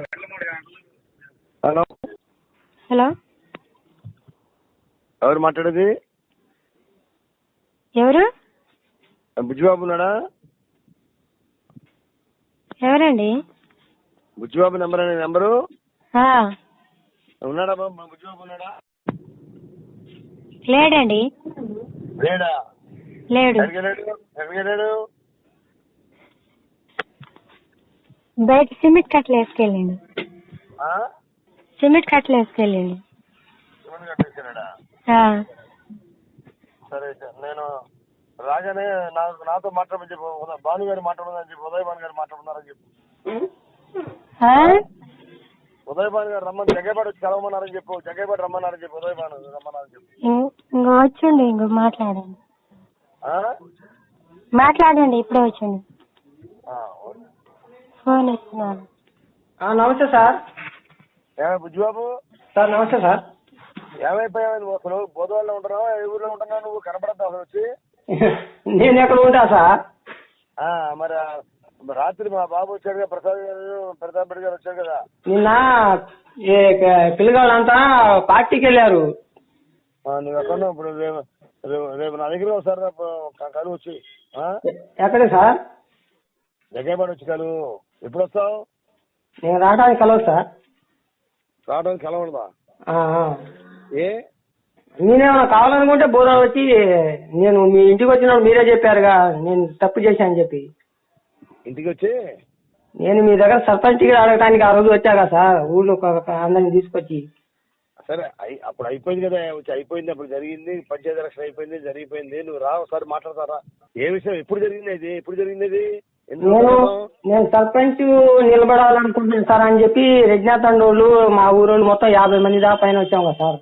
Hello hello, ఎవరు మాట్లాడేది? ఎవరు? బుజ్జిబాబు ఉన్నాడా? ఎవరండి? బుజ్జిబాబు నెంబరు ఆ, ఉన్నాడా బాబు? బుజ్జిబాబు ఉన్నాడా? లేడండి. లేడా? లేడు. ఎక్కడికి వెళ్ళాడు? బయట సిమెంట్ కట్టలు వేసుకెళ్ళండి. ఆ? సిమెంట్ కట్టలు వేసుకెళ్ళండి. సిమెంట్ కట్టేసుకెళ్ళాడా? సరే నేను రాగానే నాతో మాట్లాడమని చెప్పు. భాను గారు మాట్లాడమని చెప్పి, ఉదయ్ భాను గారు మాట్లాడుతున్నారని చెప్పు. ఉదయ్ భాను గారు రమ్మని జగ్గేపాటి వచ్చి కలవమన్నారని చెప్పు. జగ్గేపాటి రమ్మన్నారని చెప్పు. ఉదయ్ భాను రమ్మన్నారని చెప్పు. ఇంకో వచ్చండి, ఇంకో మాట్లాడండి. మాట్లాడండి, ఇప్పుడే వచ్చండి. ఫోన్ ఇస్తున్నాను. నమస్తే సార్. బుజ్జిబాబు సార్ నమస్తే సార్. ఏమైపోయావు నువ్వు? అసలు బోధవాళ్ళలో ఉంటున్నావా? ఏ ఊర్లో ఉంటున్నావు? నువ్వు కనపడద్దు అసలు వచ్చి. నేను ఎక్కడ ఉంటా సార్? మరి రాత్రి మా బాబు వచ్చాడు కదా, ప్రతాప్ రెడ్డి గారు వచ్చాడు కదా. నిన్న పిల్లగాళ్ళంతా పార్టీకి వెళ్ళారు. నువ్వు ఎక్కడ ఇప్పుడు? రేపు నా దగ్గర ఒకసారి కలువు వచ్చి. ఎక్కడ సార్? జగ్గేపాటి వచ్చి కలువు. ఎప్పుడు వస్తావు? నేను రావడానికి కలవదు సార్. రావడానికి కలవడదా? ఏ నేనేమన్నా కావాలనుకుంటే బోధన వచ్చి, నేను మీ ఇంటికి వచ్చినప్పుడు మీరే చెప్పారుగా నేను తప్పు చేశాను చెప్పి. ఇంటికి వచ్చి నేను మీ దగ్గర సర్పంచ్ టికెట్ అడగడానికి ఆ రోజు వచ్చాగా సార్, ఊళ్ళో అందరిని తీసుకొచ్చి. సరే అప్పుడు అయిపోయింది కదా, వచ్చి అయిపోయింది. అప్పుడు జరిగింది, పంచాయతీ ఎలక్షన్ అయిపోయింది, జరిగిపోయింది. నువ్వు రా ఒకసారి మాట్లాడతారా? ఏ విషయం? ఎప్పుడు జరిగింది ఇది? ఎప్పుడు జరిగింది ఇది? నేను సర్పంచ్ నిలబడాలనుకుంటున్నాను సార్ అని చెప్పి రెడ్నాథండోళ్ళు మా ఊరోళ్ళు మొత్తం 50 మంది దాకా పైన వచ్చాం కదా సార్.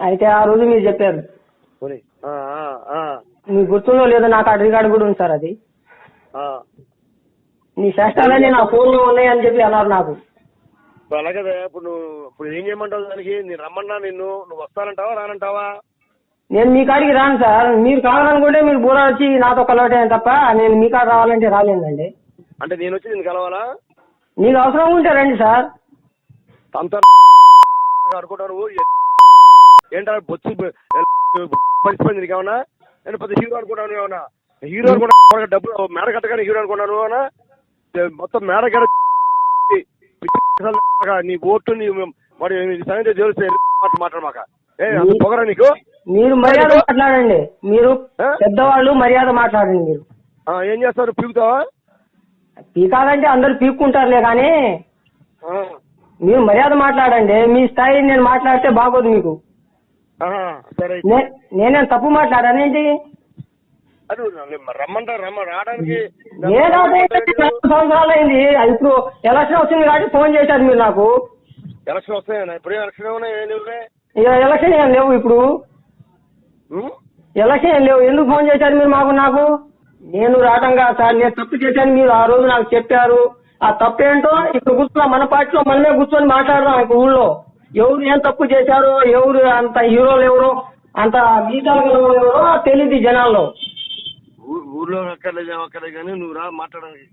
అయితే ఆ రోజు మీరు చెప్పారు. మీకు గుర్తుందో లేదో నాకు ఆ రికార్డు కూడా ఉంది సార్. అది నీ శాస్త్రాలన్నీ నా ఫోన్ లో ఉన్నాయని చెప్పి అన్నారు నాకు. అలాగే ఇప్పుడు ఇప్పుడు ఏం చేయమంటావు దానికి? నేను రమ్మన్నా నిన్ను, నువ్వు వస్తానంటావా రానంటావా? నేను మీ కాడికి రాను సార్. మీరు కావాలనుకుంటే మీరు బూర వచ్చి నాతో కలవటే తప్ప నేను మీ కాడ రావాలంటే రాలేదండి. అంటే నేను వచ్చి నేను కలవాలా? నీకు అవసరం ఉంటే రండి సార్. అంత అనుకుంటాను ఏంటా? బొచ్చు మర్చిపోయింది నీకు ఏమన్నా? నేను పెద్ద హీరో అనుకున్నాను ఏమన్నా? హీరో అనుకున్నా డబ్బులు మేడ కట్టగానే హీరో అనుకున్నాను ఏమన్నా? మొత్తం మేడ కట్ట నీ ఓటు నీ మరి సంగతి తెలిస్తే మాట్లాడమాక. పొగరా నీకు? మీరు మర్యాద మాట్లాడండి. మీరు పెద్దవాళ్ళు, మర్యాద మాట్లాడండి. మీరు ఏం చేస్తారు? పీకుతావా? పీకాలంటే అందరు పీక్కుంటారులే, కానీ మీరు మర్యాద మాట్లాడండి. మీ స్థాయి నేను మాట్లాడితే బాగోదు మీకు. సరే, నేనేం తప్పు మాట్లాడానేంటి? రావడానికి 4 సంవత్సరాలు అయింది. ఇప్పుడు ఎలక్షన్ వచ్చింది కాబట్టి ఫోన్ చేశారు మీరు నాకు. ఎలక్షన్ వస్తాయన్నా? ఇప్పుడే ఎలక్షన్ ఏమన్నా? ఎలక్షన్ ఏం లేవు ఇప్పుడు. ఎలక్షన్ ఏం లేవు. ఎందుకు ఫోన్ చేశారు మీరు నాకు? నేను రావటంగా సార్, నేను తప్పు చేశాను. మీరు ఆ రోజు నాకు చెప్పారు. ఆ తప్పు ఏంటో ఇప్పుడు కూర్చున్నా, మన పార్టీలో మనమే కూర్చొని మాట్లాడదాం. ఇప్పుడు ఊళ్ళో ఎవరు ఏం తప్పు చేశారో, ఎవరు అంత హీరోలు ఎవరో, అంత గీతాలు ఎవరో తెలియదు జనాల్లో. ఊర్లో అక్కర్లేదు కానీ నువ్వు రా మాట్లాడడానికి.